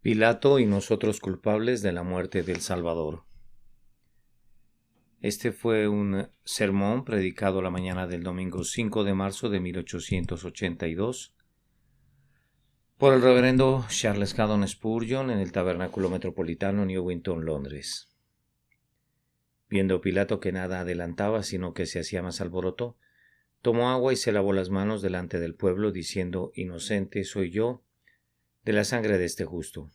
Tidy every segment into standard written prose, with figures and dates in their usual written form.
Pilato y nosotros culpables de la muerte del Salvador. Este fue un sermón predicado la mañana del domingo 5 de marzo de 1882 por el reverendo Charles Haddon Spurgeon en el Tabernáculo Metropolitano, Newington, Londres. Viendo Pilato que nada adelantaba, sino que se hacía más alboroto, tomó agua y se lavó las manos delante del pueblo, diciendo: Inocente soy yo de la sangre de este justo.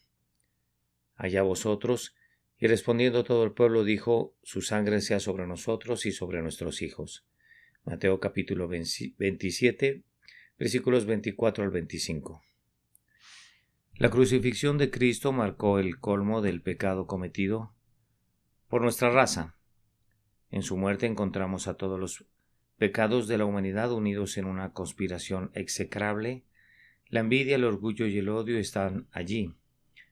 Allá vosotros. Y respondiendo todo el pueblo dijo: Su sangre sea sobre nosotros y sobre nuestros hijos. Mateo capítulo 27, versículos 24 al 25. La crucifixión de Cristo marcó el colmo del pecado cometido por nuestra raza. En su muerte encontramos a todos los pecados de la humanidad unidos en una conspiración execrable. La envidia, el orgullo y el odio están allí,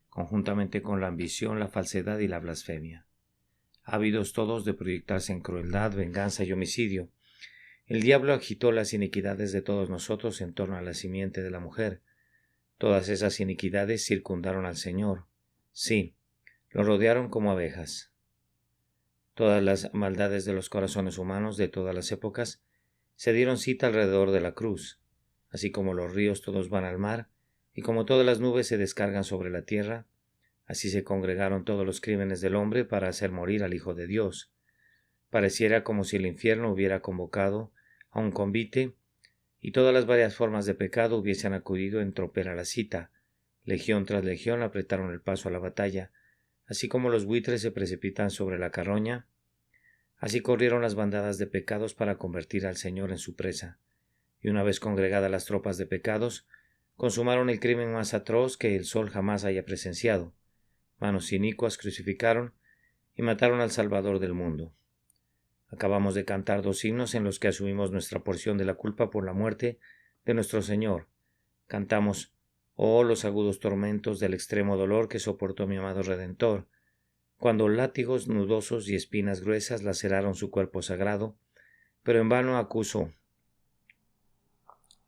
conjuntamente con la ambición, la falsedad y la blasfemia. Ávidos todos de proyectarse en crueldad, venganza y homicidio, el diablo agitó las iniquidades de todos nosotros en torno a la simiente de la mujer. Todas esas iniquidades circundaron al Señor. Sí, lo rodearon como abejas. Todas las maldades de los corazones humanos de todas las épocas se dieron cita alrededor de la cruz. Así como los ríos todos van al mar, y como todas las nubes se descargan sobre la tierra, así se congregaron todos los crímenes del hombre para hacer morir al Hijo de Dios. Pareciera como si el infierno hubiera convocado a un convite, y todas las varias formas de pecado hubiesen acudido en tropel a la cita. Legión tras legión apretaron el paso a la batalla. Así como los buitres se precipitan sobre la carroña, así corrieron las bandadas de pecados para convertir al Señor en su presa. Y una vez congregadas las tropas de pecados, consumaron el crimen más atroz que el sol jamás haya presenciado. Manos inicuas crucificaron y mataron al Salvador del mundo. Acabamos de cantar dos himnos en los que asumimos nuestra porción de la culpa por la muerte de nuestro Señor. Cantamos: Oh, los agudos tormentos del extremo dolor que soportó mi amado Redentor, cuando látigos nudosos y espinas gruesas laceraron su cuerpo sagrado, pero en vano acuso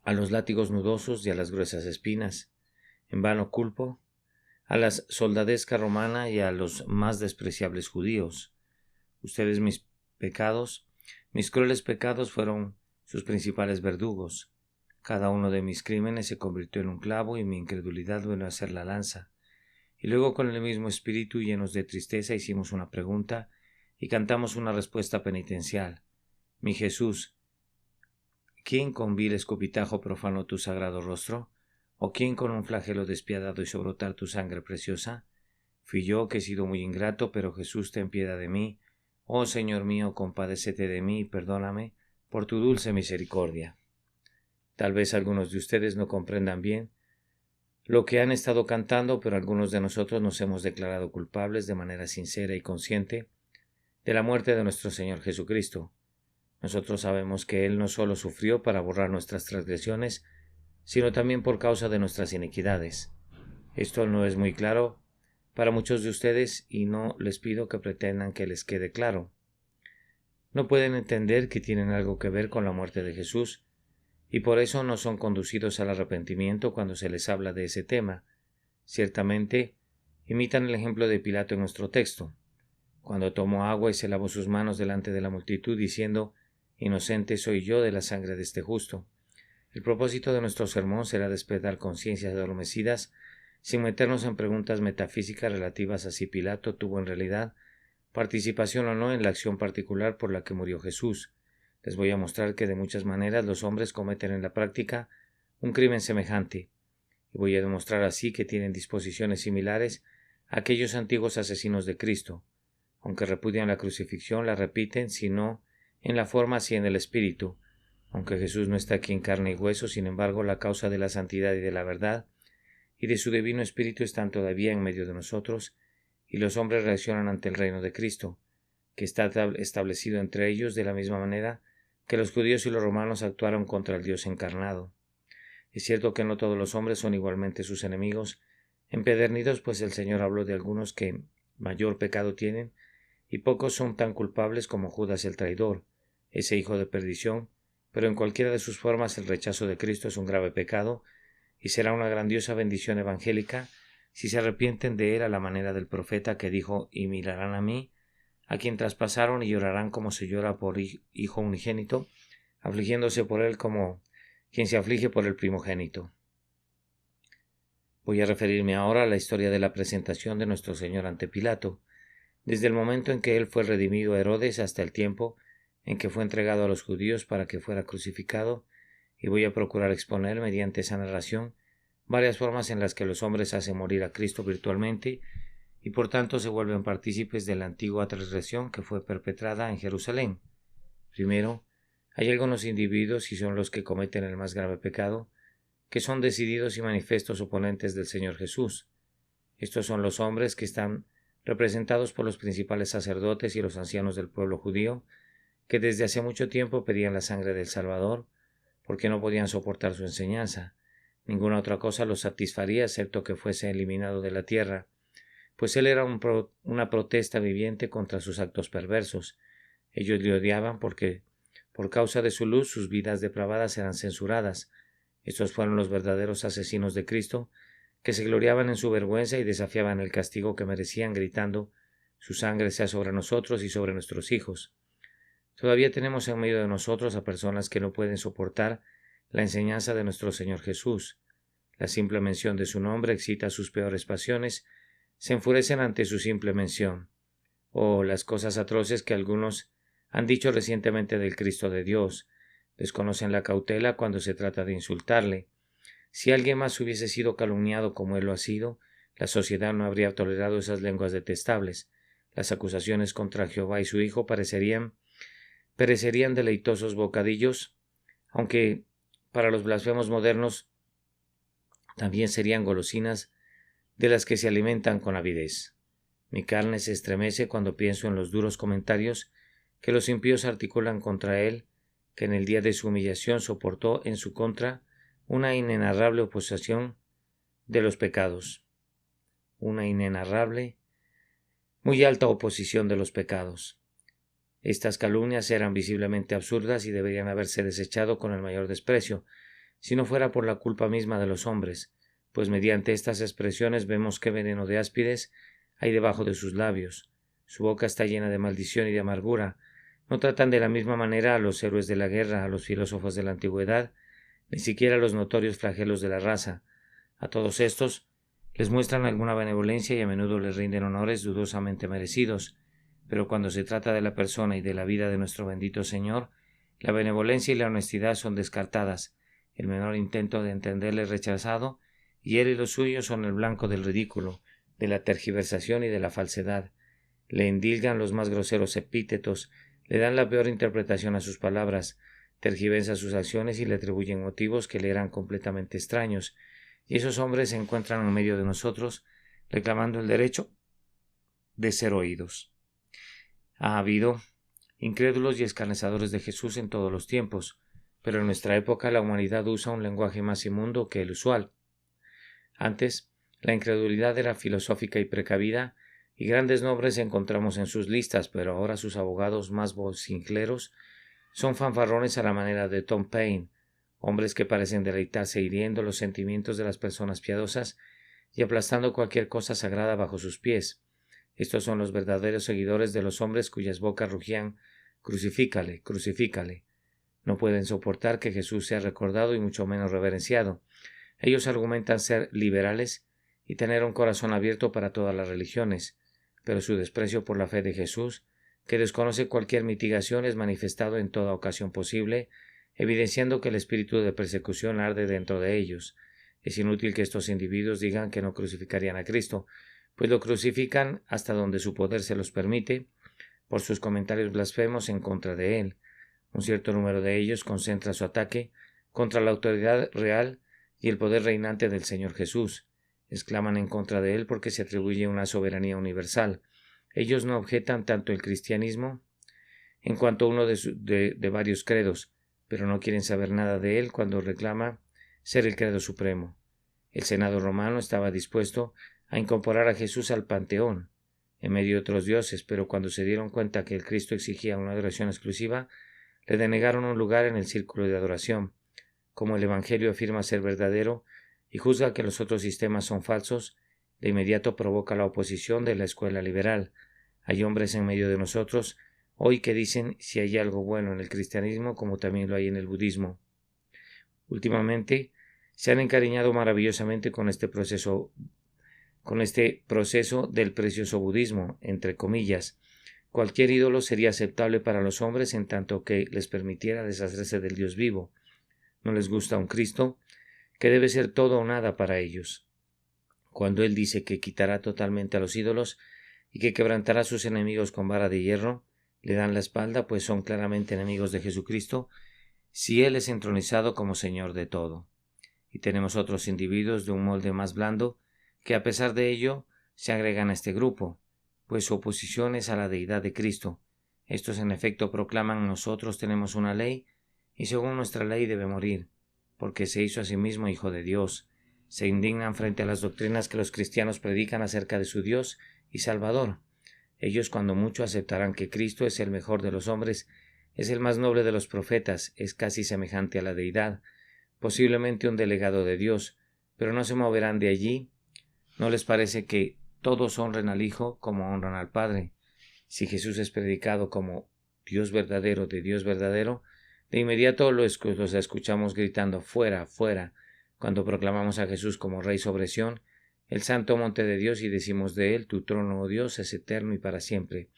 a los látigos nudosos y a las gruesas espinas. En vano culpo a la soldadesca romana y a los más despreciables judíos. Ustedes, mis crueles pecados, fueron sus principales verdugos. Cada uno de mis crímenes se convirtió en un clavo y mi incredulidad vino a ser la lanza. Y luego, con el mismo espíritu, llenos de tristeza, hicimos una pregunta y cantamos una respuesta penitencial. Mi Jesús, ¿quién con vil escupitajo profanó tu sagrado rostro? ¿O quién con un flagelo despiadado hizo brotar tu sangre preciosa? Fui yo, que he sido muy ingrato, pero Jesús, ten piedad de mí. Oh Señor mío, compadécete de mí y perdóname por tu dulce misericordia. Tal vez algunos de ustedes no comprendan bien lo que han estado cantando, pero algunos de nosotros nos hemos declarado culpables de manera sincera y consciente de la muerte de nuestro Señor Jesucristo. Nosotros sabemos que Él no solo sufrió para borrar nuestras transgresiones, sino también por causa de nuestras iniquidades. Esto no es muy claro para muchos de ustedes y no les pido que pretendan que les quede claro. No pueden entender que tienen algo que ver con la muerte de Jesús, y por eso no son conducidos al arrepentimiento cuando se les habla de ese tema. Ciertamente, imitan el ejemplo de Pilato en nuestro texto, cuando tomó agua y se lavó sus manos delante de la multitud, diciendo: Inocente soy yo de la sangre de este justo. El propósito de nuestro sermón será despertar conciencias adormecidas, sin meternos en preguntas metafísicas relativas a si Pilato tuvo en realidad participación o no en la acción particular por la que murió Jesús. Les voy a mostrar que de muchas maneras los hombres cometen en la práctica un crimen semejante, y voy a demostrar así que tienen disposiciones similares a aquellos antiguos asesinos de Cristo. Aunque repudian la crucifixión, la repiten, si no en la forma, si en el espíritu. Aunque Jesús no está aquí en carne y hueso, sin embargo, la causa de la santidad y de la verdad y de su divino espíritu están todavía en medio de nosotros, y los hombres reaccionan ante el reino de Cristo, que está establecido entre ellos de la misma manera que los judíos y los romanos actuaron contra el Dios encarnado. Es cierto que no todos los hombres son igualmente sus enemigos, empedernidos, pues el Señor habló de algunos que mayor pecado tienen, y pocos son tan culpables como Judas el traidor, ese hijo de perdición, pero en cualquiera de sus formas el rechazo de Cristo es un grave pecado, y será una grandiosa bendición evangélica si se arrepienten de él a la manera del profeta que dijo: y mirarán a mí, a quien traspasaron, y llorarán como se llora por hijo unigénito, afligiéndose por él como quien se aflige por el primogénito. Voy a referirme ahora a la historia de la presentación de nuestro Señor ante Pilato, desde el momento en que él fue redimido a Herodes hasta el tiempo en que fue entregado a los judíos para que fuera crucificado, y voy a procurar exponer mediante esa narración varias formas en las que los hombres hacen morir a Cristo virtualmente y por tanto se vuelven partícipes de la antigua transgresión que fue perpetrada en Jerusalén. Primero, hay algunos individuos, y son los que cometen el más grave pecado, que son decididos y manifiestos oponentes del Señor Jesús. Estos son los hombres que están representados por los principales sacerdotes y los ancianos del pueblo judío, que desde hace mucho tiempo pedían la sangre del Salvador, porque no podían soportar su enseñanza. Ninguna otra cosa los satisfaría excepto que fuese eliminado de la tierra, pues él era una protesta viviente contra sus actos perversos. Ellos le odiaban porque, por causa de su luz, sus vidas depravadas eran censuradas. Estos fueron los verdaderos asesinos de Cristo, que se gloriaban en su vergüenza y desafiaban el castigo que merecían, gritando: su sangre sea sobre nosotros y sobre nuestros hijos. Todavía tenemos en medio de nosotros a personas que no pueden soportar la enseñanza de nuestro Señor Jesús. La simple mención de su nombre excita sus peores pasiones, se enfurecen ante su simple mención. O las cosas atroces que algunos han dicho recientemente del Cristo de Dios. Desconocen la cautela cuando se trata de insultarle. Si alguien más hubiese sido calumniado como él lo ha sido, la sociedad no habría tolerado esas lenguas detestables. Las acusaciones contra Jehová y su Hijo perecerían deleitosos bocadillos, aunque para los blasfemos modernos también serían golosinas de las que se alimentan con avidez. Mi carne se estremece cuando pienso en los duros comentarios que los impíos articulan contra él, que en el día de su humillación soportó en su contra una inenarrable oposición de los pecados. Una inenarrable, muy alta oposición de los pecados. Estas calumnias eran visiblemente absurdas y deberían haberse desechado con el mayor desprecio, si no fuera por la culpa misma de los hombres, pues mediante estas expresiones vemos qué veneno de áspides hay debajo de sus labios. Su boca está llena de maldición y de amargura. No tratan de la misma manera a los héroes de la guerra, a los filósofos de la antigüedad, ni siquiera a los notorios flagelos de la raza. A todos estos les muestran alguna benevolencia y a menudo les rinden honores dudosamente merecidos, pero cuando se trata de la persona y de la vida de nuestro bendito Señor, la benevolencia y la honestidad son descartadas, el menor intento de entenderle rechazado, y él y los suyos son el blanco del ridículo, de la tergiversación y de la falsedad. Le endilgan los más groseros epítetos, le dan la peor interpretación a sus palabras, tergiversan sus acciones y le atribuyen motivos que le eran completamente extraños, y esos hombres se encuentran en medio de nosotros, reclamando el derecho de ser oídos. Ha habido incrédulos y escarnecedores de Jesús en todos los tiempos, pero en nuestra época la humanidad usa un lenguaje más inmundo que el usual. Antes, la incredulidad era filosófica y precavida, y grandes nombres encontramos en sus listas, pero ahora sus abogados más vocingleros son fanfarrones a la manera de Tom Paine, hombres que parecen deleitarse hiriendo los sentimientos de las personas piadosas y aplastando cualquier cosa sagrada bajo sus pies. Estos son los verdaderos seguidores de los hombres cuyas bocas rugían: crucifícale, crucifícale. No pueden soportar que Jesús sea recordado y mucho menos reverenciado. Ellos argumentan ser liberales y tener un corazón abierto para todas las religiones, pero su desprecio por la fe de Jesús, que desconoce cualquier mitigación, es manifestado en toda ocasión posible, evidenciando que el espíritu de persecución arde dentro de ellos. Es inútil que estos individuos digan que no crucificarían a Cristo, pues lo crucifican hasta donde su poder se los permite, por sus comentarios blasfemos en contra de él. Un cierto número de ellos concentra su ataque contra la autoridad real y el poder reinante del Señor Jesús. Exclaman en contra de él porque se atribuye una soberanía universal. Ellos no objetan tanto el cristianismo en cuanto uno de varios credos, pero no quieren saber nada de él cuando reclama ser el credo supremo. El Senado romano estaba dispuesto a incorporar a Jesús al panteón, en medio de otros dioses, pero cuando se dieron cuenta que el Cristo exigía una adoración exclusiva, le denegaron un lugar en el círculo de adoración. Como el Evangelio afirma ser verdadero y juzga que los otros sistemas son falsos, de inmediato provoca la oposición de la escuela liberal. Hay hombres en medio de nosotros hoy que dicen si hay algo bueno en el cristianismo como también lo hay en el budismo. Últimamente se han encariñado maravillosamente con este proceso del precioso budismo, entre comillas. Cualquier ídolo sería aceptable para los hombres en tanto que les permitiera deshacerse del Dios vivo. No les gusta un Cristo que debe ser todo o nada para ellos. Cuando Él dice que quitará totalmente a los ídolos y que quebrantará a sus enemigos con vara de hierro, le dan la espalda, pues son claramente enemigos de Jesucristo, si Él es entronizado como Señor de todo. Y tenemos otros individuos de un molde más blando que a pesar de ello se agregan a este grupo, pues su oposición es a la deidad de Cristo. Estos en efecto proclaman: nosotros tenemos una ley y según nuestra ley debe morir, porque se hizo a sí mismo hijo de Dios. Se indignan frente a las doctrinas que los cristianos predican acerca de su Dios y Salvador. Ellos cuando mucho aceptarán que Cristo es el mejor de los hombres, es el más noble de los profetas, es casi semejante a la deidad, posiblemente un delegado de Dios, pero no se moverán de allí. ¿No les parece que todos honren al Hijo como honran al Padre? Si Jesús es predicado como Dios verdadero de Dios verdadero, de inmediato los escuchamos gritando fuera, fuera, cuando proclamamos a Jesús como Rey sobre Sión, el santo monte de Dios, y decimos de él: tu trono, oh Dios, es eterno y para siempre.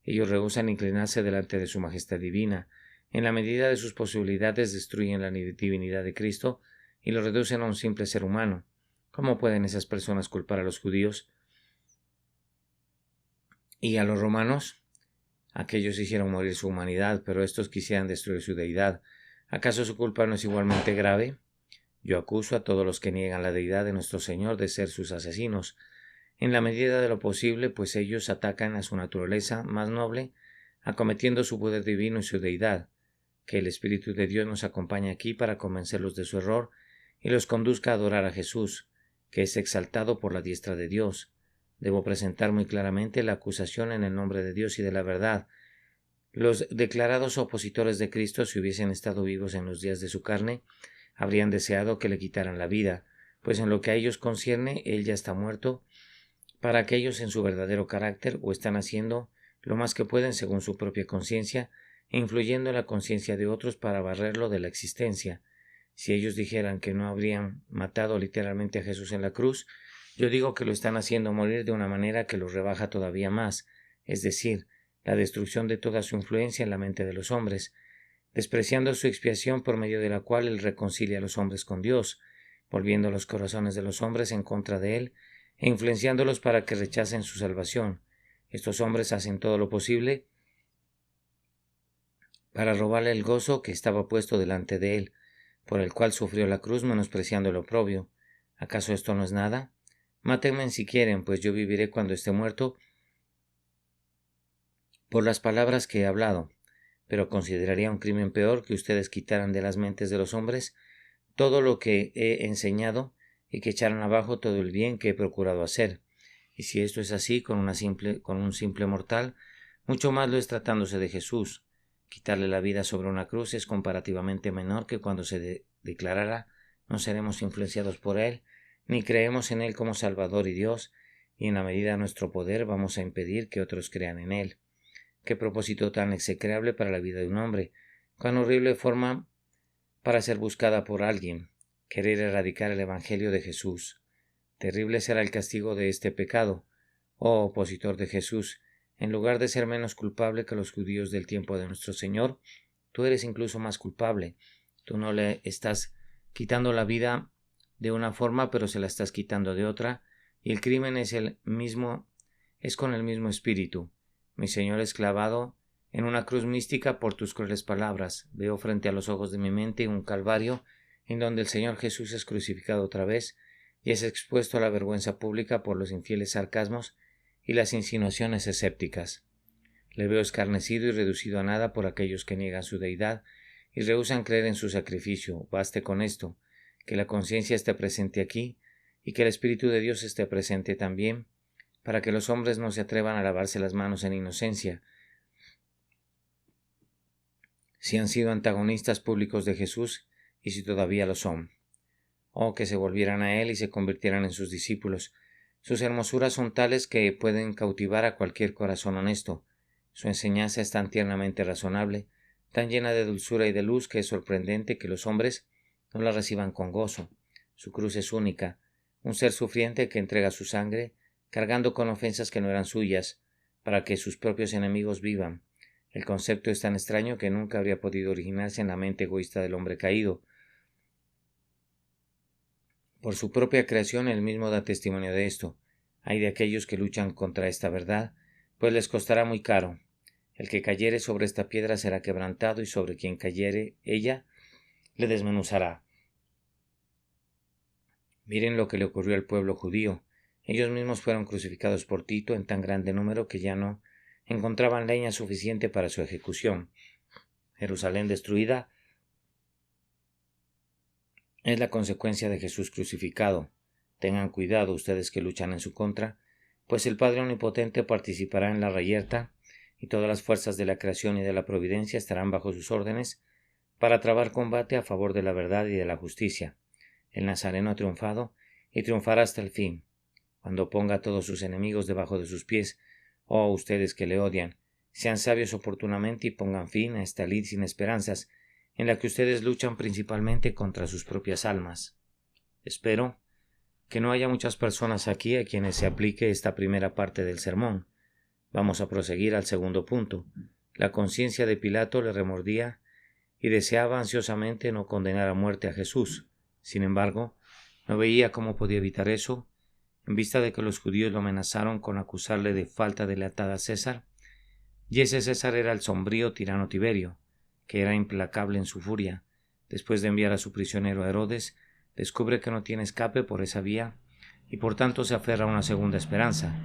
Ellos rehúsan inclinarse delante de su majestad divina. En la medida de sus posibilidades destruyen la divinidad de Cristo y lo reducen a un simple ser humano. ¿Cómo pueden esas personas culpar a los judíos y a los romanos? Aquellos hicieron morir su humanidad, pero estos quisieran destruir su deidad. ¿Acaso su culpa no es igualmente grave? Yo acuso a todos los que niegan la deidad de nuestro Señor de ser sus asesinos, en la medida de lo posible, pues ellos atacan a su naturaleza más noble, acometiendo su poder divino y su deidad. Que el Espíritu de Dios nos acompañe aquí para convencerlos de su error y los conduzca a adorar a Jesús, que es exaltado por la diestra de Dios. Debo presentar muy claramente la acusación en el nombre de Dios y de la verdad. Los declarados opositores de Cristo, si hubiesen estado vivos en los días de su carne, habrían deseado que le quitaran la vida, pues en lo que a ellos concierne, él ya está muerto, para aquellos en su verdadero carácter, o están haciendo lo más que pueden según su propia conciencia, e influyendo en la conciencia de otros para barrerlo de la existencia. Si ellos dijeran que no habrían matado literalmente a Jesús en la cruz, yo digo que lo están haciendo morir de una manera que lo rebaja todavía más, es decir, la destrucción de toda su influencia en la mente de los hombres, despreciando su expiación por medio de la cual él reconcilia a los hombres con Dios, volviendo los corazones de los hombres en contra de él, e influenciándolos para que rechacen su salvación. Estos hombres hacen todo lo posible para robarle el gozo que estaba puesto delante de él, por el cual sufrió la cruz, menospreciando el oprobio. ¿Acaso esto no es nada? Mátenme si quieren, pues yo viviré cuando esté muerto por las palabras que he hablado. Pero consideraría un crimen peor que ustedes quitaran de las mentes de los hombres todo lo que he enseñado y que echaran abajo todo el bien que he procurado hacer. Y si esto es así con un simple mortal, mucho más lo es tratándose de Jesús. Quitarle la vida sobre una cruz es comparativamente menor que cuando se declarara: no seremos influenciados por él, ni creemos en él como Salvador y Dios, y en la medida de nuestro poder vamos a impedir que otros crean en él. Qué propósito tan execrable para la vida de un hombre, cuán horrible forma para ser buscada por alguien, querer erradicar el Evangelio de Jesús. Terrible será el castigo de este pecado, oh opositor de Jesús. En lugar de ser menos culpable que los judíos del tiempo de nuestro Señor, tú eres incluso más culpable. Tú no le estás quitando la vida de una forma, pero se la estás quitando de otra, y el crimen es con el mismo espíritu. Mi Señor es clavado en una cruz mística por tus crueles palabras. Veo frente a los ojos de mi mente un calvario en donde el Señor Jesús es crucificado otra vez y es expuesto a la vergüenza pública por los infieles sarcasmos y las insinuaciones escépticas. Le veo escarnecido y reducido a nada por aquellos que niegan su deidad y rehúsan creer en su sacrificio. Baste con esto, que la conciencia esté presente aquí y que el Espíritu de Dios esté presente también, para que los hombres no se atrevan a lavarse las manos en inocencia. Si han sido antagonistas públicos de Jesús y si todavía lo son. Oh, que se volvieran a él y se convirtieran en sus discípulos. Sus hermosuras son tales que pueden cautivar a cualquier corazón honesto. Su enseñanza es tan tiernamente razonable, tan llena de dulzura y de luz, que es sorprendente que los hombres no la reciban con gozo. Su cruz es única, un ser sufriente que entrega su sangre, cargando con ofensas que no eran suyas, para que sus propios enemigos vivan. El concepto es tan extraño que nunca habría podido originarse en la mente egoísta del hombre caído. Por su propia creación él mismo da testimonio de esto. Hay de aquellos que luchan contra esta verdad, pues les costará muy caro. El que cayere sobre esta piedra será quebrantado, y sobre quien cayere ella le desmenuzará. Miren lo que le ocurrió al pueblo judío. Ellos mismos fueron crucificados por Tito en tan grande número que ya no encontraban leña suficiente para su ejecución. Jerusalén destruida es la consecuencia de Jesús crucificado. Tengan cuidado ustedes que luchan en su contra, pues el Padre Omnipotente participará en la reyerta, y todas las fuerzas de la creación y de la providencia estarán bajo sus órdenes para trabar combate a favor de la verdad y de la justicia. El Nazareno ha triunfado y triunfará hasta el fin. Cuando ponga a todos sus enemigos debajo de sus pies, oh ustedes que le odian, sean sabios oportunamente y pongan fin a esta lid sin esperanzas, en la que ustedes luchan principalmente contra sus propias almas. Espero que no haya muchas personas aquí a quienes se aplique esta primera parte del sermón. Vamos a proseguir al segundo punto. La conciencia de Pilato le remordía y deseaba ansiosamente no condenar a muerte a Jesús. Sin embargo, no veía cómo podía evitar eso, en vista de que los judíos lo amenazaron con acusarle de falta de lealtad a César, y ese César era el sombrío tirano Tiberio, que era implacable en su furia. Después de enviar a su prisionero a Herodes, descubre que no tiene escape por esa vía, y por tanto se aferra a una segunda esperanza.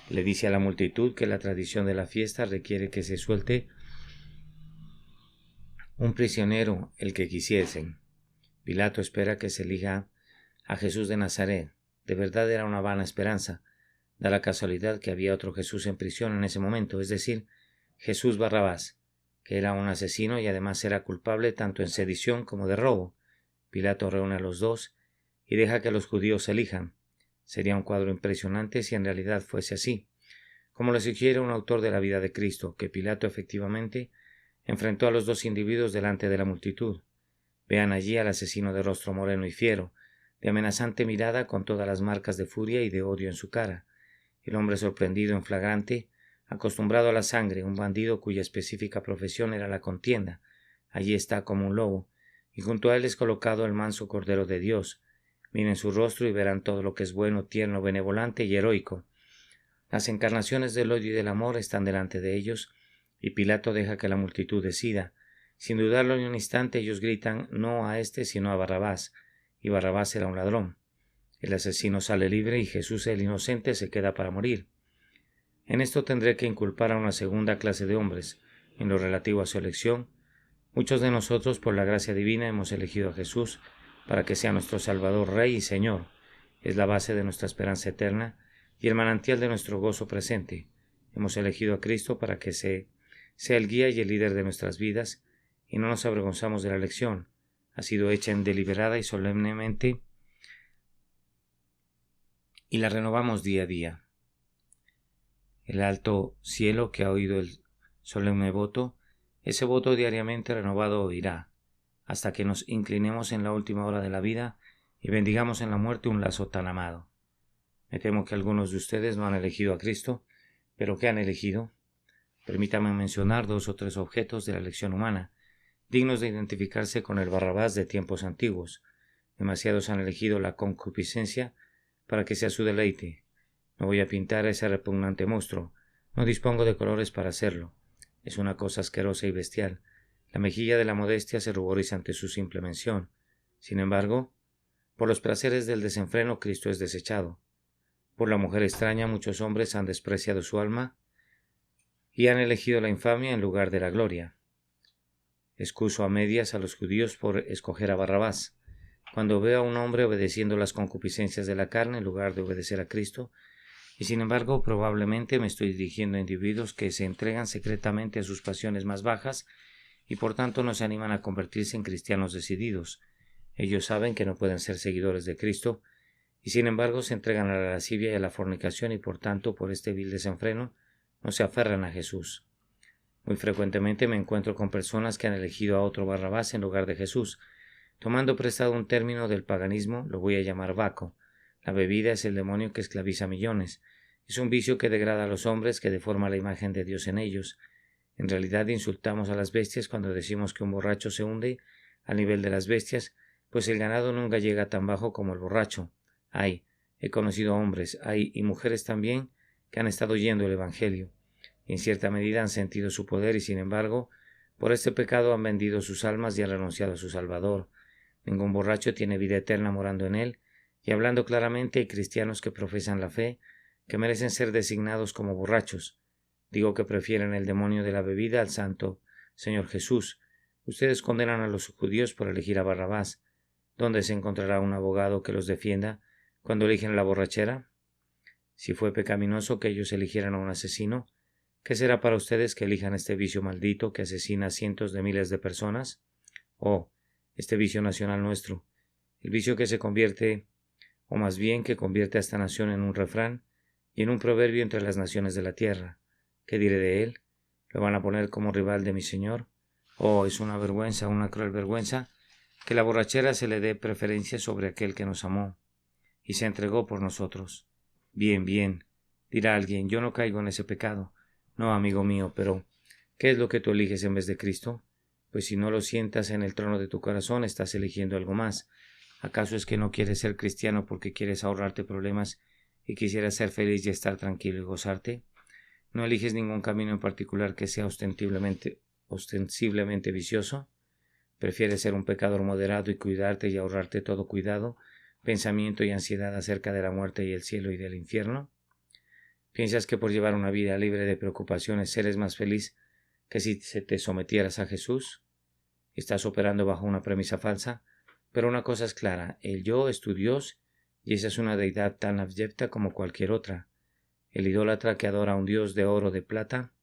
Le dice a la multitud que la tradición de la fiesta requiere que se suelte un prisionero, el que quisiesen. Pilato espera que se elija a Jesús de Nazaret. De verdad era una vana esperanza. Da la casualidad que había otro Jesús en prisión en ese momento, es decir, Jesús Barrabás, que era un asesino y además era culpable tanto en sedición como de robo. Pilato reúne a los dos y deja que los judíos elijan. Sería un cuadro impresionante si en realidad fuese así, como lo sugiere un autor de la vida de Cristo, que Pilato efectivamente enfrentó a los dos individuos delante de la multitud. Vean allí al asesino de rostro moreno y fiero, de amenazante mirada con todas las marcas de furia y de odio en su cara. El hombre sorprendido en flagrante, acostumbrado a la sangre, un bandido cuya específica profesión era la contienda. Allí está como un lobo, y junto a él es colocado el manso Cordero de Dios. Miren su rostro y verán todo lo que es bueno, tierno, benevolente y heroico. Las encarnaciones del odio y del amor están delante de ellos, y Pilato deja que la multitud decida. Sin dudarlo ni un instante, ellos gritan no a este sino a Barrabás, y Barrabás era un ladrón. El asesino sale libre y Jesús el inocente se queda para morir. En esto tendré que inculpar a una segunda clase de hombres. En lo relativo a su elección, muchos de nosotros por la gracia divina hemos elegido a Jesús para que sea nuestro Salvador, Rey y Señor. Es la base de nuestra esperanza eterna y el manantial de nuestro gozo presente. Hemos elegido a Cristo para que sea el guía y el líder de nuestras vidas, y no nos avergonzamos de la elección. Ha sido hecha en deliberada y solemnemente, y la renovamos día a día. El alto cielo que ha oído el solemne voto, ese voto diariamente renovado oirá, hasta que nos inclinemos en la última hora de la vida y bendigamos en la muerte un lazo tan amado. Me temo que algunos de ustedes no han elegido a Cristo, pero ¿qué han elegido? Permítame mencionar 2 o 3 objetos de la elección humana, dignos de identificarse con el Barrabás de tiempos antiguos. Demasiados han elegido la concupiscencia para que sea su deleite. No voy a pintar a ese repugnante monstruo, no dispongo de colores para hacerlo. Es una cosa asquerosa y bestial. La mejilla de la modestia se ruboriza ante su simple mención. Sin embargo, por los placeres del desenfreno Cristo es desechado. Por la mujer extraña muchos hombres han despreciado su alma y han elegido la infamia en lugar de la gloria. Excuso a medias a los judíos por escoger a Barrabás. Cuando veo a un hombre obedeciendo las concupiscencias de la carne en lugar de obedecer a Cristo, y sin embargo probablemente me estoy dirigiendo a individuos que se entregan secretamente a sus pasiones más bajas y por tanto no se animan a convertirse en cristianos decididos. Ellos saben que no pueden ser seguidores de Cristo y sin embargo se entregan a la lascivia y a la fornicación y por tanto por este vil desenfreno no se aferran a Jesús. Muy frecuentemente me encuentro con personas que han elegido a otro Barrabás en lugar de Jesús. Tomando prestado un término del paganismo, lo voy a llamar Baco. La bebida es el demonio que esclaviza a millones. Es un vicio que degrada a los hombres, que deforma la imagen de Dios en ellos. En realidad insultamos a las bestias cuando decimos que un borracho se hunde al nivel de las bestias, pues el ganado nunca llega tan bajo como el borracho. He conocido hombres, y mujeres también, que han estado oyendo el Evangelio, y en cierta medida han sentido su poder y sin embargo, por este pecado han vendido sus almas y han renunciado a su Salvador. Ningún borracho tiene vida eterna morando en él, y hablando claramente hay cristianos que profesan la fe, que merecen ser designados como borrachos. Digo que prefieren el demonio de la bebida al santo Señor Jesús. Ustedes condenan a los judíos por elegir a Barrabás. ¿Dónde se encontrará un abogado que los defienda cuando eligen la borrachera? Si fue pecaminoso que ellos eligieran a un asesino, ¿qué será para ustedes que elijan este vicio maldito que asesina a cientos de miles de personas? Este vicio nacional nuestro, el vicio que se convierte, o más bien que convierte a esta nación en un refrán y en un proverbio entre las naciones de la tierra. ¿Qué diré de él? ¿Lo van a poner como rival de mi Señor? Es una vergüenza, una cruel vergüenza, que la borrachera se le dé preferencia sobre aquel que nos amó y se entregó por nosotros. Bien, dirá alguien, yo no caigo en ese pecado. No, amigo mío, pero ¿qué es lo que tú eliges en vez de Cristo? Pues si no lo sientas en el trono de tu corazón, estás eligiendo algo más. ¿Acaso es que no quieres ser cristiano porque quieres ahorrarte problemas y quisieras ser feliz y estar tranquilo y gozarte? ¿No eliges ningún camino en particular que sea ostensiblemente vicioso? ¿Prefieres ser un pecador moderado y cuidarte y ahorrarte todo cuidado, pensamiento y ansiedad acerca de la muerte y el cielo y del infierno? ¿Piensas que por llevar una vida libre de preocupaciones eres más feliz que si te sometieras a Jesús? Estás operando bajo una premisa falsa, pero una cosa es clara, el yo es tu Dios y esa es una deidad tan abyecta como cualquier otra. El idólatra que adora a un Dios de oro, de plata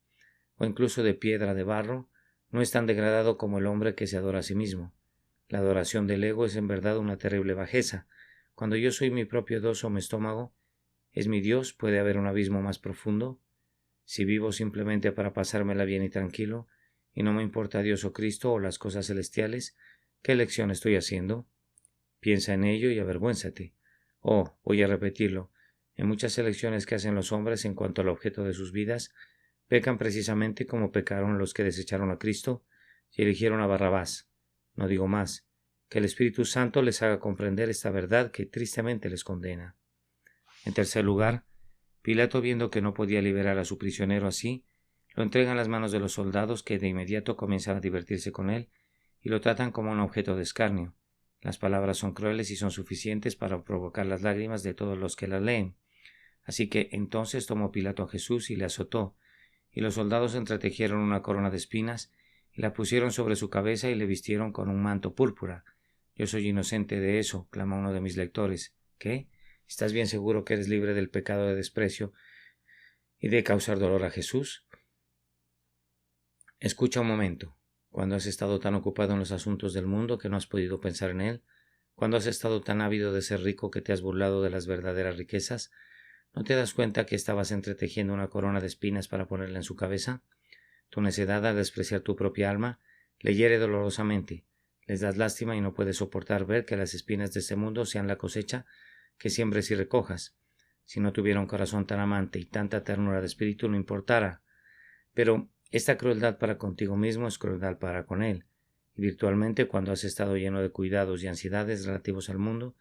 o incluso de piedra, de barro, no es tan degradado como el hombre que se adora a sí mismo. La adoración del ego es en verdad una terrible bajeza. Cuando yo soy mi propio Dios o mi estómago, ¿es mi Dios? ¿Puede haber un abismo más profundo? Si vivo simplemente para pasármela bien y tranquilo, y no me importa Dios o Cristo o las cosas celestiales, ¿qué elección estoy haciendo? Piensa en ello y avergüénzate. Voy a repetirlo. En muchas elecciones que hacen los hombres en cuanto al objeto de sus vidas, pecan precisamente como pecaron los que desecharon a Cristo y eligieron a Barrabás. No digo más. Que el Espíritu Santo les haga comprender esta verdad que tristemente les condena. En tercer lugar, Pilato, viendo que no podía liberar a su prisionero así, lo entrega en las manos de los soldados, que de inmediato comienzan a divertirse con él y lo tratan como un objeto de escarnio. Las palabras son crueles y son suficientes para provocar las lágrimas de todos los que las leen. Así que entonces tomó Pilato a Jesús y le azotó, y los soldados entretejieron una corona de espinas y la pusieron sobre su cabeza y le vistieron con un manto púrpura. Yo soy inocente de eso, clama uno de mis lectores. ¿Qué? ¿Estás bien seguro que eres libre del pecado de desprecio y de causar dolor a Jesús? Escucha un momento. ¿Cuándo has estado tan ocupado en los asuntos del mundo que no has podido pensar en él? ¿Cuándo has estado tan ávido de ser rico que te has burlado de las verdaderas riquezas? ¿No te das cuenta que estabas entretejiendo una corona de espinas para ponerla en su cabeza? Tu necedad al despreciar tu propia alma le hiere dolorosamente. Les das lástima y no puedes soportar ver que las espinas de este mundo sean la cosecha que siembres y recojas. Si no tuviera un corazón tan amante y tanta ternura de espíritu, no importara. Pero esta crueldad para contigo mismo es crueldad para con él. Y virtualmente, cuando has estado lleno de cuidados y ansiedades relativos al mundo,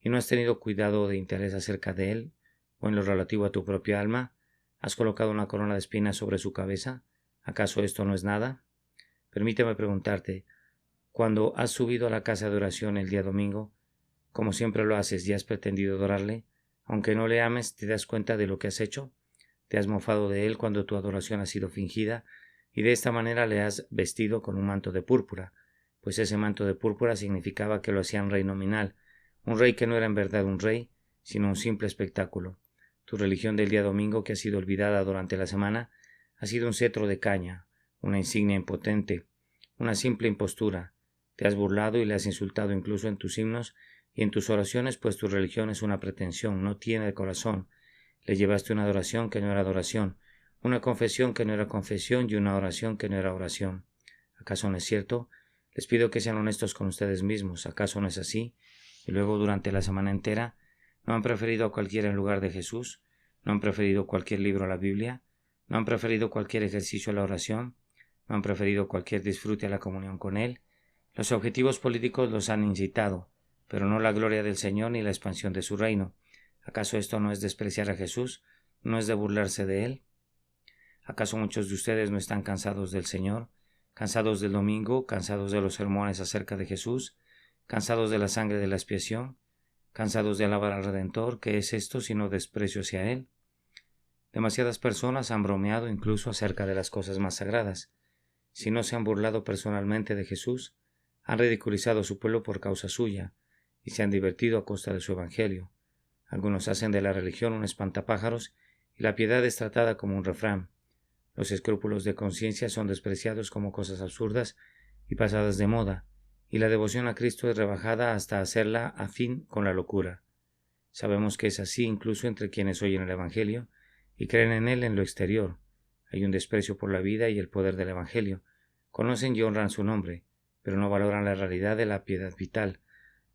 y no has tenido cuidado de interés acerca de él, o en lo relativo a tu propia alma, has colocado una corona de espinas sobre su cabeza. ¿Acaso esto no es nada? Permíteme preguntarte, cuando has subido a la casa de oración el día domingo, como siempre lo haces y has pretendido adorarle, aunque no le ames, ¿te das cuenta de lo que has hecho? Te has mofado de él cuando tu adoración ha sido fingida, y de esta manera le has vestido con un manto de púrpura, pues ese manto de púrpura significaba que lo hacían rey nominal, un rey que no era en verdad un rey, sino un simple espectáculo. Tu religión del día domingo, que ha sido olvidada durante la semana, ha sido un cetro de caña, una insignia impotente, una simple impostura. Te has burlado y le has insultado incluso en tus himnos, Y en tus oraciones, pues tu religión es una pretensión, no tiene corazón. Le llevaste una adoración que no era adoración, una confesión que no era confesión y una oración que no era oración. ¿Acaso no es cierto? Les pido que sean honestos con ustedes mismos. ¿Acaso no es así? Y luego durante la semana entera, ¿no han preferido a cualquiera en lugar de Jesús? ¿No han preferido cualquier libro a la Biblia? ¿No han preferido cualquier ejercicio a la oración? ¿No han preferido cualquier disfrute a la comunión con Él? Los objetivos políticos los han incitado, pero no la gloria del Señor ni la expansión de su reino. ¿Acaso esto no es despreciar a Jesús? ¿No es de burlarse de Él? ¿Acaso muchos de ustedes no están cansados del Señor? ¿Cansados del domingo? ¿Cansados de los sermones acerca de Jesús? ¿Cansados de la sangre de la expiación? ¿Cansados de alabar al Redentor? ¿Qué es esto sino desprecio hacia Él? Demasiadas personas han bromeado incluso acerca de las cosas más sagradas. Si no se han burlado personalmente de Jesús, han ridiculizado a su pueblo por causa suya, y se han divertido a costa de su evangelio. Algunos hacen de la religión un espantapájaros, y la piedad es tratada como un refrán. Los escrúpulos de conciencia son despreciados como cosas absurdas y pasadas de moda, y la devoción a Cristo es rebajada hasta hacerla afín con la locura. Sabemos que es así incluso entre quienes oyen el Evangelio y creen en él en lo exterior. Hay un desprecio por la vida y el poder del Evangelio. Conocen y honran su nombre, pero no valoran la realidad de la piedad vital.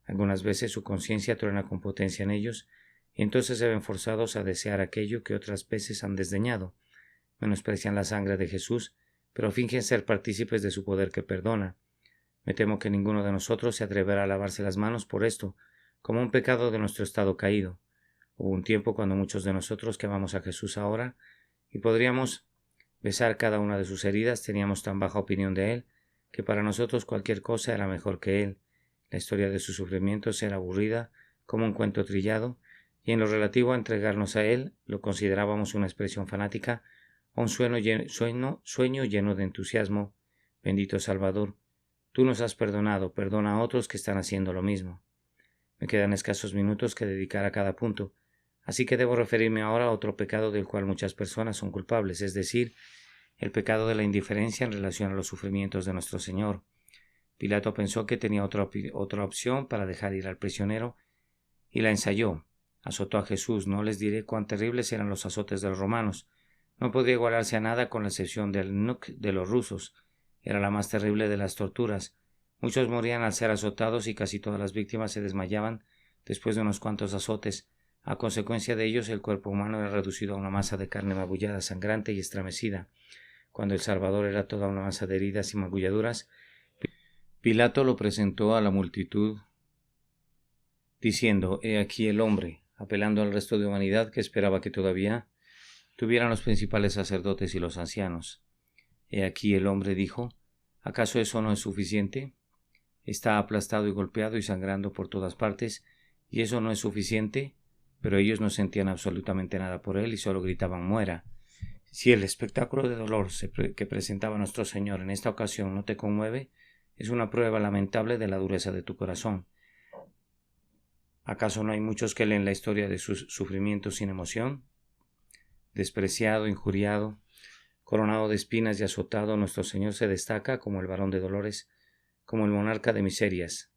Algunas veces su conciencia truena con potencia en ellos, y entonces se ven forzados a desear aquello que otras veces han desdeñado. Menosprecian la sangre de Jesús, pero fingen ser partícipes de su poder que perdona. Me temo que ninguno de nosotros se atreverá a lavarse las manos por esto, como un pecado de nuestro estado caído. Hubo un tiempo cuando muchos de nosotros que amamos a Jesús ahora, y podríamos besar cada una de sus heridas, teníamos tan baja opinión de Él, que para nosotros cualquier cosa era mejor que Él. La historia de sus sufrimientos era aburrida, como un cuento trillado, y en lo relativo a entregarnos a Él, lo considerábamos una expresión fanática, o un sueño lleno de entusiasmo. Bendito Salvador, tú nos has perdonado, perdona a otros que están haciendo lo mismo. Me quedan escasos minutos que dedicar a cada punto, así que debo referirme ahora a otro pecado del cual muchas personas son culpables, es decir, el pecado de la indiferencia en relación a los sufrimientos de nuestro Señor. Pilato pensó que tenía otra opción para dejar ir al prisionero y la ensayó. Azotó a Jesús. No les diré cuán terribles eran los azotes de los romanos. No podía igualarse a nada con la excepción del Nuk de los rusos. Era la más terrible de las torturas. Muchos morían al ser azotados y casi todas las víctimas se desmayaban después de unos cuantos azotes. A consecuencia de ellos, el cuerpo humano era reducido a una masa de carne magullada, sangrante y estremecida. Cuando el Salvador era toda una masa de heridas y magulladuras, Pilato lo presentó a la multitud, diciendo: «He aquí el hombre», apelando al resto de humanidad que esperaba que todavía tuvieran los principales sacerdotes y los ancianos. «He aquí el hombre», dijo. ¿Acaso eso no es suficiente? Está aplastado y golpeado y sangrando por todas partes, y eso no es suficiente. Pero ellos no sentían absolutamente nada por él y solo gritaban: «Muera». Si el espectáculo de dolor que presentaba nuestro Señor en esta ocasión no te conmueve, es una prueba lamentable de la dureza de tu corazón. ¿Acaso no hay muchos que leen la historia de sus sufrimientos sin emoción? Despreciado, injuriado, coronado de espinas y azotado, nuestro Señor se destaca como el varón de dolores, como el monarca de miserias,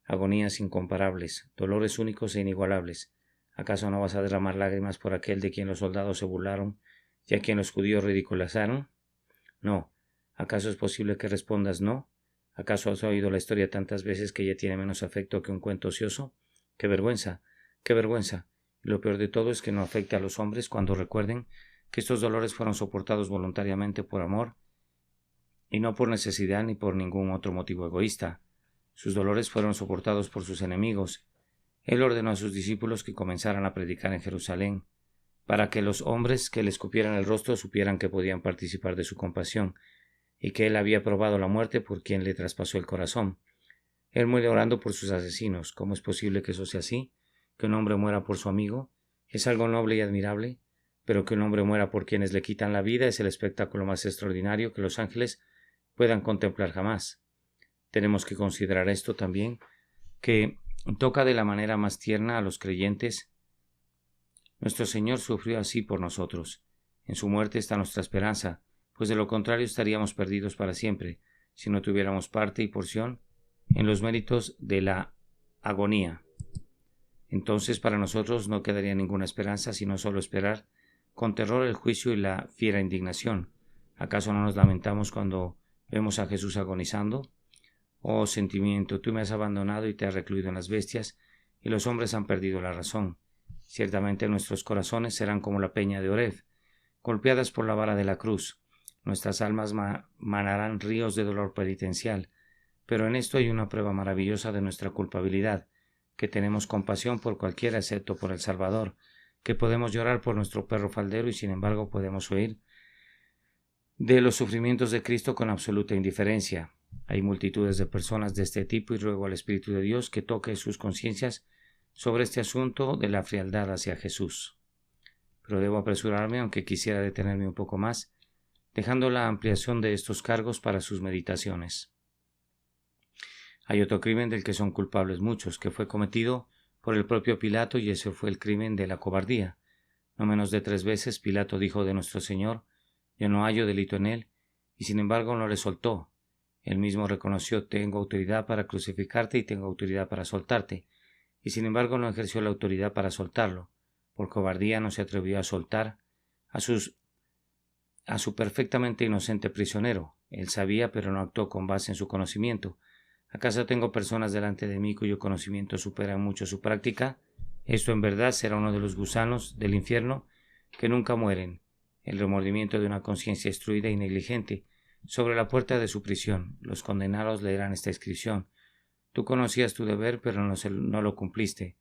agonías incomparables, dolores únicos e inigualables. ¿Acaso no vas a derramar lágrimas por aquel de quien los soldados se burlaron y a quien los judíos ridiculizaron? No. ¿Acaso es posible que respondas no? ¿Acaso has oído la historia tantas veces que ya tiene menos afecto que un cuento ocioso? ¡Qué vergüenza! ¡Qué vergüenza! Y lo peor de todo es que no afecte a los hombres cuando recuerden que estos dolores fueron soportados voluntariamente por amor y no por necesidad ni por ningún otro motivo egoísta. Sus dolores fueron soportados por sus enemigos. Él ordenó a sus discípulos que comenzaran a predicar en Jerusalén, para que los hombres que le escupieran el rostro supieran que podían participar de su compasión, y que él había probado la muerte por quien le traspasó el corazón. Él muere orando por sus asesinos. ¿Cómo es posible que eso sea así? ¿Que un hombre muera por su amigo? Es algo noble y admirable, pero que un hombre muera por quienes le quitan la vida es el espectáculo más extraordinario que los ángeles puedan contemplar jamás. Tenemos que considerar esto también, que toca de la manera más tierna a los creyentes. Nuestro Señor sufrió así por nosotros. En su muerte está nuestra esperanza, pues de lo contrario estaríamos perdidos para siempre, si no tuviéramos parte y porción en los méritos de la agonía. Entonces para nosotros no quedaría ninguna esperanza sino solo esperar con terror el juicio y la fiera indignación. ¿Acaso no nos lamentamos cuando vemos a Jesús agonizando? Oh sentimiento, tú me has abandonado y te has recluido en las bestias, y los hombres han perdido la razón. Ciertamente nuestros corazones serán como la peña de Oreb, golpeadas por la vara de la cruz. Nuestras almas manarán ríos de dolor penitencial. Pero en esto hay una prueba maravillosa de nuestra culpabilidad, que tenemos compasión por cualquiera excepto por el Salvador, que podemos llorar por nuestro perro faldero y sin embargo podemos oír de los sufrimientos de Cristo con absoluta indiferencia. Hay multitudes de personas de este tipo y ruego al Espíritu de Dios que toque sus conciencias sobre este asunto de la frialdad hacia Jesús. Pero debo apresurarme, aunque quisiera detenerme un poco más, dejando la ampliación de estos cargos para sus meditaciones. Hay otro crimen del que son culpables muchos, que fue cometido por el propio Pilato, y ese fue el crimen de la cobardía. No menos de 3 veces Pilato dijo de nuestro Señor: yo no hallo delito en él, y sin embargo no le soltó. Él mismo reconoció: tengo autoridad para crucificarte y tengo autoridad para soltarte, y sin embargo no ejerció la autoridad para soltarlo. Por cobardía no se atrevió a soltar a su perfectamente inocente prisionero. Él sabía, pero no actuó con base en su conocimiento. ¿Acaso tengo personas delante de mí cuyo conocimiento supera mucho su práctica? Esto en verdad será uno de los gusanos del infierno que nunca mueren, el remordimiento de una conciencia instruida y negligente. Sobre la puerta de su prisión, los condenados leerán esta inscripción: tú conocías tu deber, pero no lo cumpliste.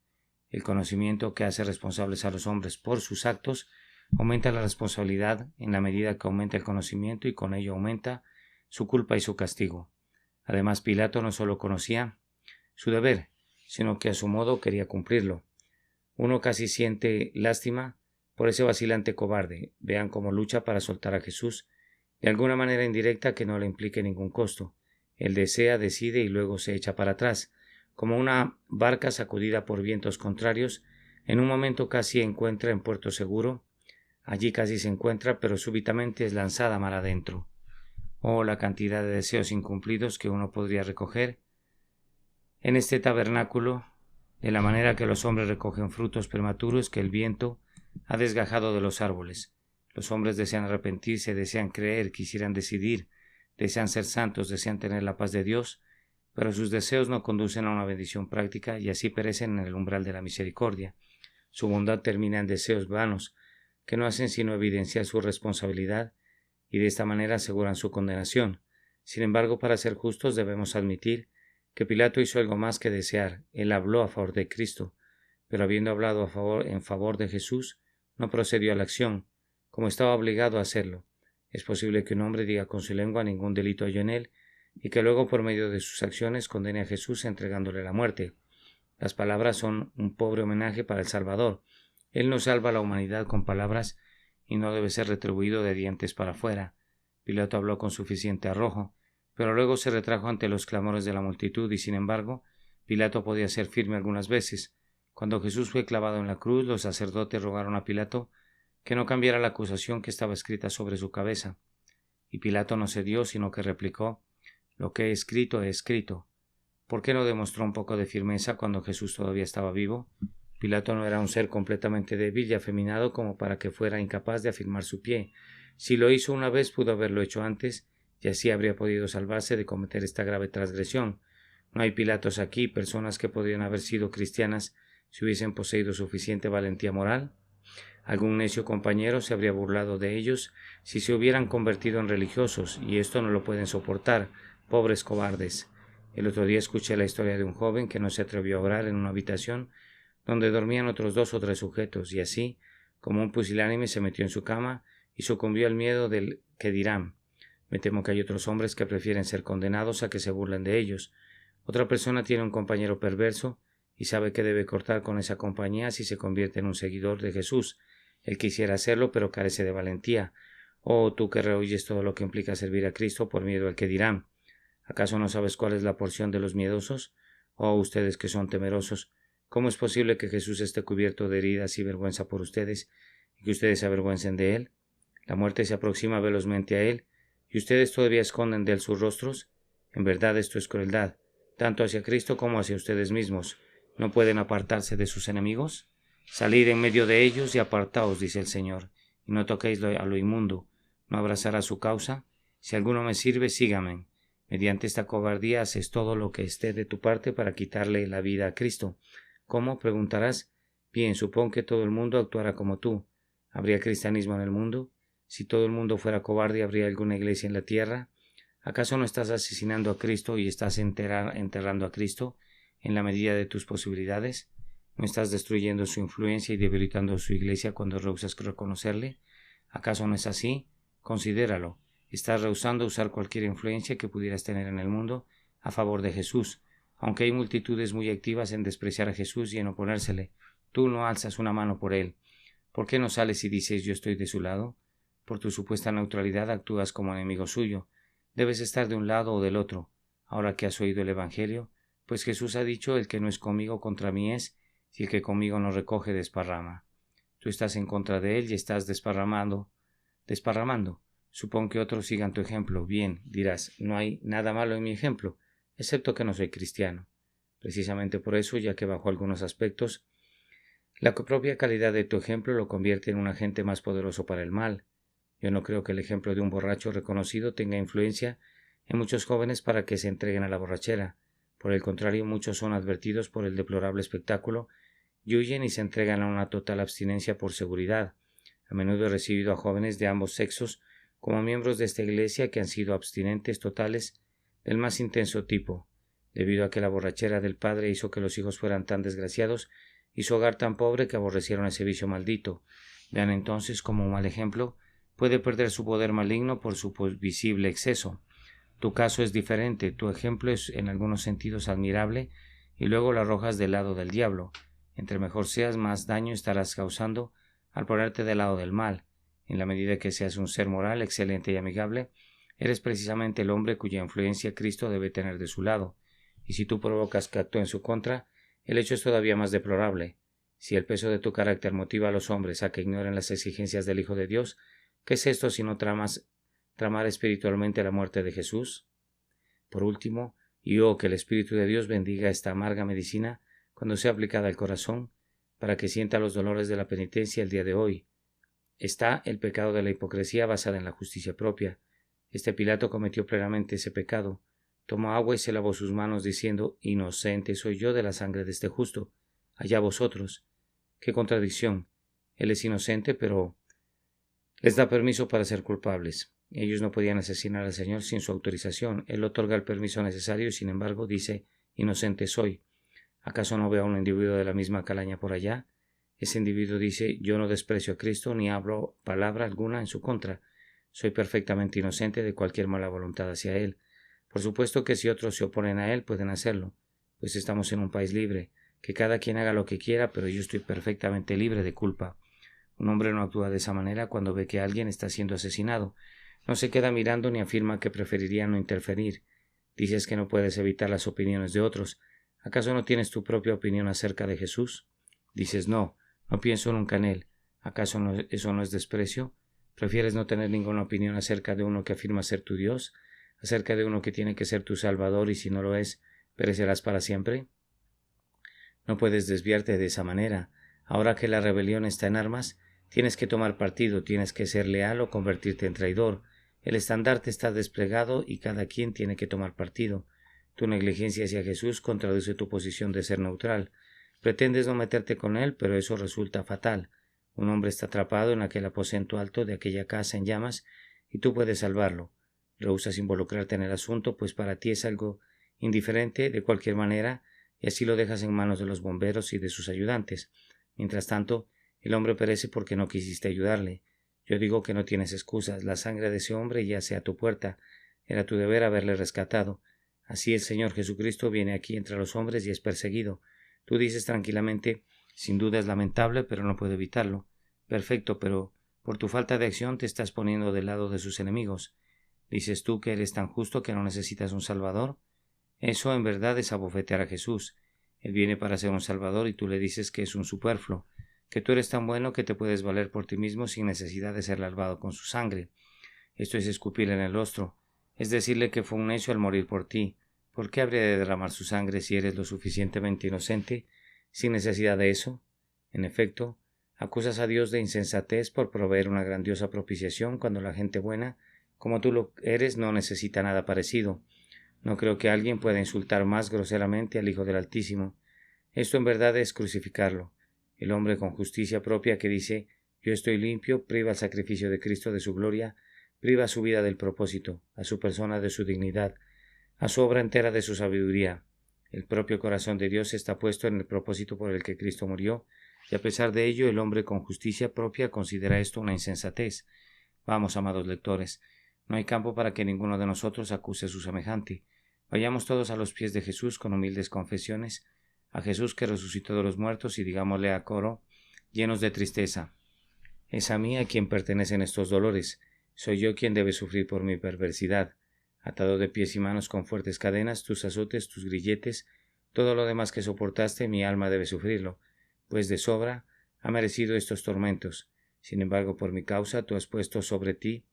El conocimiento que hace responsables a los hombres por sus actos aumenta la responsabilidad en la medida que aumenta el conocimiento, y con ello aumenta su culpa y su castigo. Además, Pilato no solo conocía su deber, sino que a su modo quería cumplirlo. Uno casi siente lástima por ese vacilante cobarde. Vean cómo lucha para soltar a Jesús, de alguna manera indirecta que no le implique ningún costo. Él desea, decide y luego se echa para atrás, como una barca sacudida por vientos contrarios. En un momento casi encuentra en puerto seguro, allí casi se encuentra, pero súbitamente es lanzada mar adentro. Oh, la cantidad de deseos incumplidos que uno podría recoger en este tabernáculo, de la manera que los hombres recogen frutos prematuros que el viento ha desgajado de los árboles. Los hombres desean arrepentirse, desean creer, quisieran decidir, desean ser santos, desean tener la paz de Dios, pero sus deseos no conducen a una bendición práctica y así perecen en el umbral de la misericordia. Su bondad termina en deseos vanos que no hacen sino evidenciar su responsabilidad y de esta manera aseguran su condenación. Sin embargo, para ser justos debemos admitir que Pilato hizo algo más que desear. Él habló a favor de Cristo, pero habiendo hablado en favor de Jesús, no procedió a la acción, como estaba obligado a hacerlo. Es posible que un hombre diga con su lengua: ningún delito hay en él, y que luego por medio de sus acciones condene a Jesús entregándole la muerte. Las palabras son un pobre homenaje para el Salvador. Él no salva a la humanidad con palabras y no debe ser retribuido de dientes para afuera. Pilato habló con suficiente arrojo, pero luego se retrajo ante los clamores de la multitud, y sin embargo Pilato podía ser firme algunas veces. Cuando Jesús fue clavado en la cruz, los sacerdotes rogaron a Pilato que no cambiara la acusación que estaba escrita sobre su cabeza, y Pilato no cedió, sino que replicó: lo que he escrito, he escrito. ¿Por qué no demostró un poco de firmeza cuando Jesús todavía estaba vivo? Pilato no era un ser completamente débil y afeminado como para que fuera incapaz de afirmar su pie. Si lo hizo una vez, pudo haberlo hecho antes, y así habría podido salvarse de cometer esta grave transgresión. No hay Pilatos aquí, personas que podrían haber sido cristianas si hubiesen poseído suficiente valentía moral. Algún necio compañero se habría burlado de ellos si se hubieran convertido en religiosos, y esto no lo pueden soportar, pobres cobardes. El otro día escuché la historia de un joven que no se atrevió a orar en una habitación donde dormían otros 2 o 3 sujetos, y así, como un pusilánime, se metió en su cama y sucumbió al miedo del que dirán. Me temo que hay otros hombres que prefieren ser condenados a que se burlen de ellos. Otra persona tiene un compañero perverso y sabe que debe cortar con esa compañía si se convierte en un seguidor de Jesús. Él quisiera hacerlo, pero carece de valentía. Oh, tú que rehuyes todo lo que implica servir a Cristo por miedo al que dirán. ¿Acaso no sabes cuál es la porción de los miedosos? Oh, ustedes que son temerosos, ¿cómo es posible que Jesús esté cubierto de heridas y vergüenza por ustedes, y que ustedes se avergüencen de él? La muerte se aproxima velozmente a él, y ustedes todavía esconden de él sus rostros. En verdad esto es crueldad, tanto hacia Cristo como hacia ustedes mismos. ¿No pueden apartarse de sus enemigos? Salid en medio de ellos y apartaos, dice el Señor, y no toquéis a lo inmundo. ¿No abrazará su causa? Si alguno me sirve, sígame. Mediante esta cobardía haces todo lo que esté de tu parte para quitarle la vida a Cristo. ¿Cómo? Preguntarás. Bien, supón que todo el mundo actuara como tú. ¿Habría cristianismo en el mundo? Si todo el mundo fuera cobarde, ¿habría alguna iglesia en la tierra? ¿Acaso no estás asesinando a Cristo y estás enterrando a Cristo en la medida de tus posibilidades? ¿No estás destruyendo su influencia y debilitando su iglesia cuando rehusas reconocerle? ¿Acaso no es así? Considéralo. Estás rehusando usar cualquier influencia que pudieras tener en el mundo a favor de Jesús. Aunque hay multitudes muy activas en despreciar a Jesús y en oponérsele, tú no alzas una mano por él. ¿Por qué no sales y dices yo estoy de su lado? Por tu supuesta neutralidad actúas como enemigo suyo. Debes estar de un lado o del otro. Ahora que has oído el Evangelio, pues Jesús ha dicho el que no es conmigo contra mí es, si el que conmigo no recoge desparrama. Tú estás en contra de él y estás desparramando. Supón que otros sigan tu ejemplo. Bien, dirás, no hay nada malo en mi ejemplo, excepto que no soy cristiano. Precisamente por eso, ya que bajo algunos aspectos, la propia calidad de tu ejemplo lo convierte en un agente más poderoso para el mal. Yo no creo que el ejemplo de un borracho reconocido tenga influencia en muchos jóvenes para que se entreguen a la borrachera. Por el contrario, muchos son advertidos por el deplorable espectáculo y huyen y se entregan a una total abstinencia por seguridad. A menudo he recibido a jóvenes de ambos sexos como miembros de esta iglesia que han sido abstinentes totales del más intenso tipo, debido a que la borrachera del padre hizo que los hijos fueran tan desgraciados y su hogar tan pobre que aborrecieron ese vicio maldito. Vean entonces como un mal ejemplo puede perder su poder maligno por su visible exceso. Tu caso es diferente, tu ejemplo es en algunos sentidos admirable y luego lo arrojas del lado del diablo. Entre mejor seas, más daño estarás causando al ponerte del lado del mal. En la medida que seas un ser moral, excelente y amigable, eres precisamente el hombre cuya influencia Cristo debe tener de su lado. Y si tú provocas que actúe en su contra, el hecho es todavía más deplorable. Si el peso de tu carácter motiva a los hombres a que ignoren las exigencias del Hijo de Dios, ¿qué es esto sino tramar espiritualmente la muerte de Jesús? Por último, y que el Espíritu de Dios bendiga esta amarga medicina cuando sea aplicada al corazón, para que sienta los dolores de la penitencia el día de hoy. Está el pecado de la hipocresía basada en la justicia propia. Este Pilato cometió plenamente ese pecado. Tomó agua y se lavó sus manos diciendo, inocente soy yo de la sangre de este justo. Allá vosotros. ¡Qué contradicción! Él es inocente, pero les da permiso para ser culpables. Ellos no podían asesinar al Señor sin su autorización. Él otorga el permiso necesario y sin embargo dice, inocente soy. ¿Acaso no veo a un individuo de la misma calaña por allá? Ese individuo dice, yo no desprecio a Cristo ni hablo palabra alguna en su contra. Soy perfectamente inocente de cualquier mala voluntad hacia Él. Por supuesto que si otros se oponen a Él pueden hacerlo, pues estamos en un país libre, que cada quien haga lo que quiera, pero yo estoy perfectamente libre de culpa. Un hombre no actúa de esa manera cuando ve que alguien está siendo asesinado. No se queda mirando ni afirma que preferiría no interferir. Dices que no puedes evitar las opiniones de otros. ¿Acaso no tienes tu propia opinión acerca de Jesús? Dices, no pienso nunca en Él. ¿Acaso eso no es desprecio? ¿Prefieres no tener ninguna opinión acerca de uno que afirma ser tu Dios? ¿Acerca de uno que tiene que ser tu Salvador y si no lo es, perecerás para siempre? No puedes desviarte de esa manera. Ahora que la rebelión está en armas, tienes que tomar partido, tienes que ser leal o convertirte en traidor. El estandarte está desplegado y cada quien tiene que tomar partido. Tu negligencia hacia Jesús contradice tu posición de ser neutral. Pretendes no meterte con él, pero eso resulta fatal. Un hombre está atrapado en aquel aposento alto de aquella casa en llamas y tú puedes salvarlo. Rehusas involucrarte en el asunto, pues para ti es algo indiferente de cualquier manera y así lo dejas en manos de los bomberos y de sus ayudantes. Mientras tanto, el hombre perece porque no quisiste ayudarle. Yo digo que no tienes excusas. La sangre de ese hombre yace a tu puerta. Era tu deber haberle rescatado. Así el Señor Jesucristo viene aquí entre los hombres y es perseguido. Tú dices tranquilamente, sin duda es lamentable, pero no puedo evitarlo. Perfecto, pero por tu falta de acción te estás poniendo del lado de sus enemigos. ¿Dices tú que eres tan justo que no necesitas un Salvador? Eso en verdad es abofetear a Jesús. Él viene para ser un Salvador y tú le dices que es un superfluo, que tú eres tan bueno que te puedes valer por ti mismo sin necesidad de ser lavado con su sangre. Esto es escupirle en el rostro, es decirle que fue un necio al morir por ti. ¿Por qué habría de derramar su sangre si eres lo suficientemente inocente sin necesidad de eso. En efecto, acusas a Dios de insensatez por proveer una grandiosa propiciación cuando la gente buena, como tú lo eres, no necesita nada parecido. No creo que alguien pueda insultar más groseramente al Hijo del Altísimo. Esto en verdad es crucificarlo. El hombre con justicia propia que dice «Yo estoy limpio» priva al sacrificio de Cristo de su gloria, priva a su vida del propósito, a su persona de su dignidad, a su obra entera de su sabiduría. El propio corazón de Dios está puesto en el propósito por el que Cristo murió, y a pesar de ello el hombre con justicia propia considera esto una insensatez. Vamos, amados lectores, no hay campo para que ninguno de nosotros acuse a su semejante. Vayamos todos a los pies de Jesús con humildes confesiones, a Jesús que resucitó de los muertos, y digámosle a coro, llenos de tristeza: es a mí a quien pertenecen estos dolores, soy yo quien debe sufrir por mi perversidad. Atado de pies y manos con fuertes cadenas, tus azotes, tus grilletes, todo lo demás que soportaste, mi alma debe sufrirlo, pues de sobra ha merecido estos tormentos. Sin embargo, por mi causa, tú has puesto sobre ti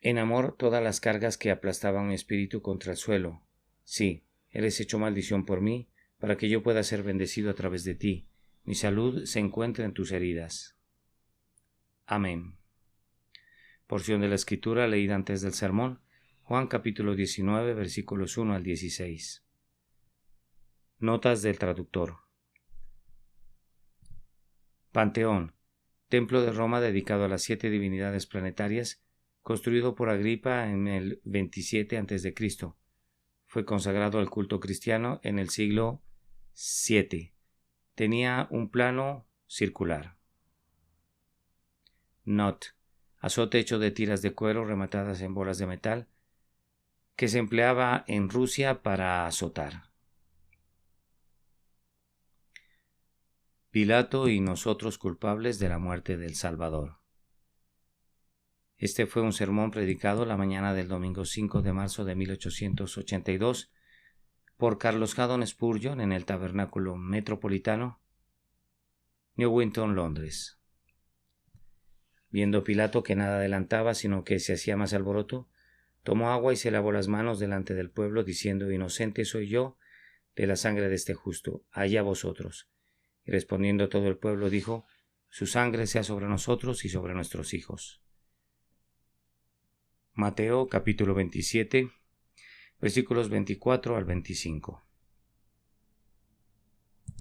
en amor todas las cargas que aplastaban mi espíritu contra el suelo. Sí, eres hecho maldición por mí, para que yo pueda ser bendecido a través de ti. Mi salud se encuentra en tus heridas. Amén. Porción de la Escritura leída antes del sermón, Juan capítulo 19, versículos 1 al 16. Notas del traductor. Panteón, templo de Roma dedicado a las 7 divinidades planetarias, construido por Agripa en el 27 a.C. Fue consagrado al culto cristiano en el siglo VII. Tenía un plano circular. Not: azote hecho de tiras de cuero rematadas en bolas de metal, que se empleaba en Rusia para azotar. Pilato y nosotros culpables de la muerte del Salvador. Este fue un sermón predicado la mañana del domingo 5 de marzo de 1882 por Carlos Haddon Spurgeon en el Tabernáculo Metropolitano, Newington, Londres. Viendo Pilato que nada adelantaba, sino que se hacía más alboroto, tomó agua y se lavó las manos delante del pueblo, diciendo: «Inocente soy yo de la sangre de este justo, allá vosotros». Y respondiendo todo el pueblo dijo: «Su sangre sea sobre nosotros y sobre nuestros hijos». Mateo capítulo 27, versículos 24 al 25.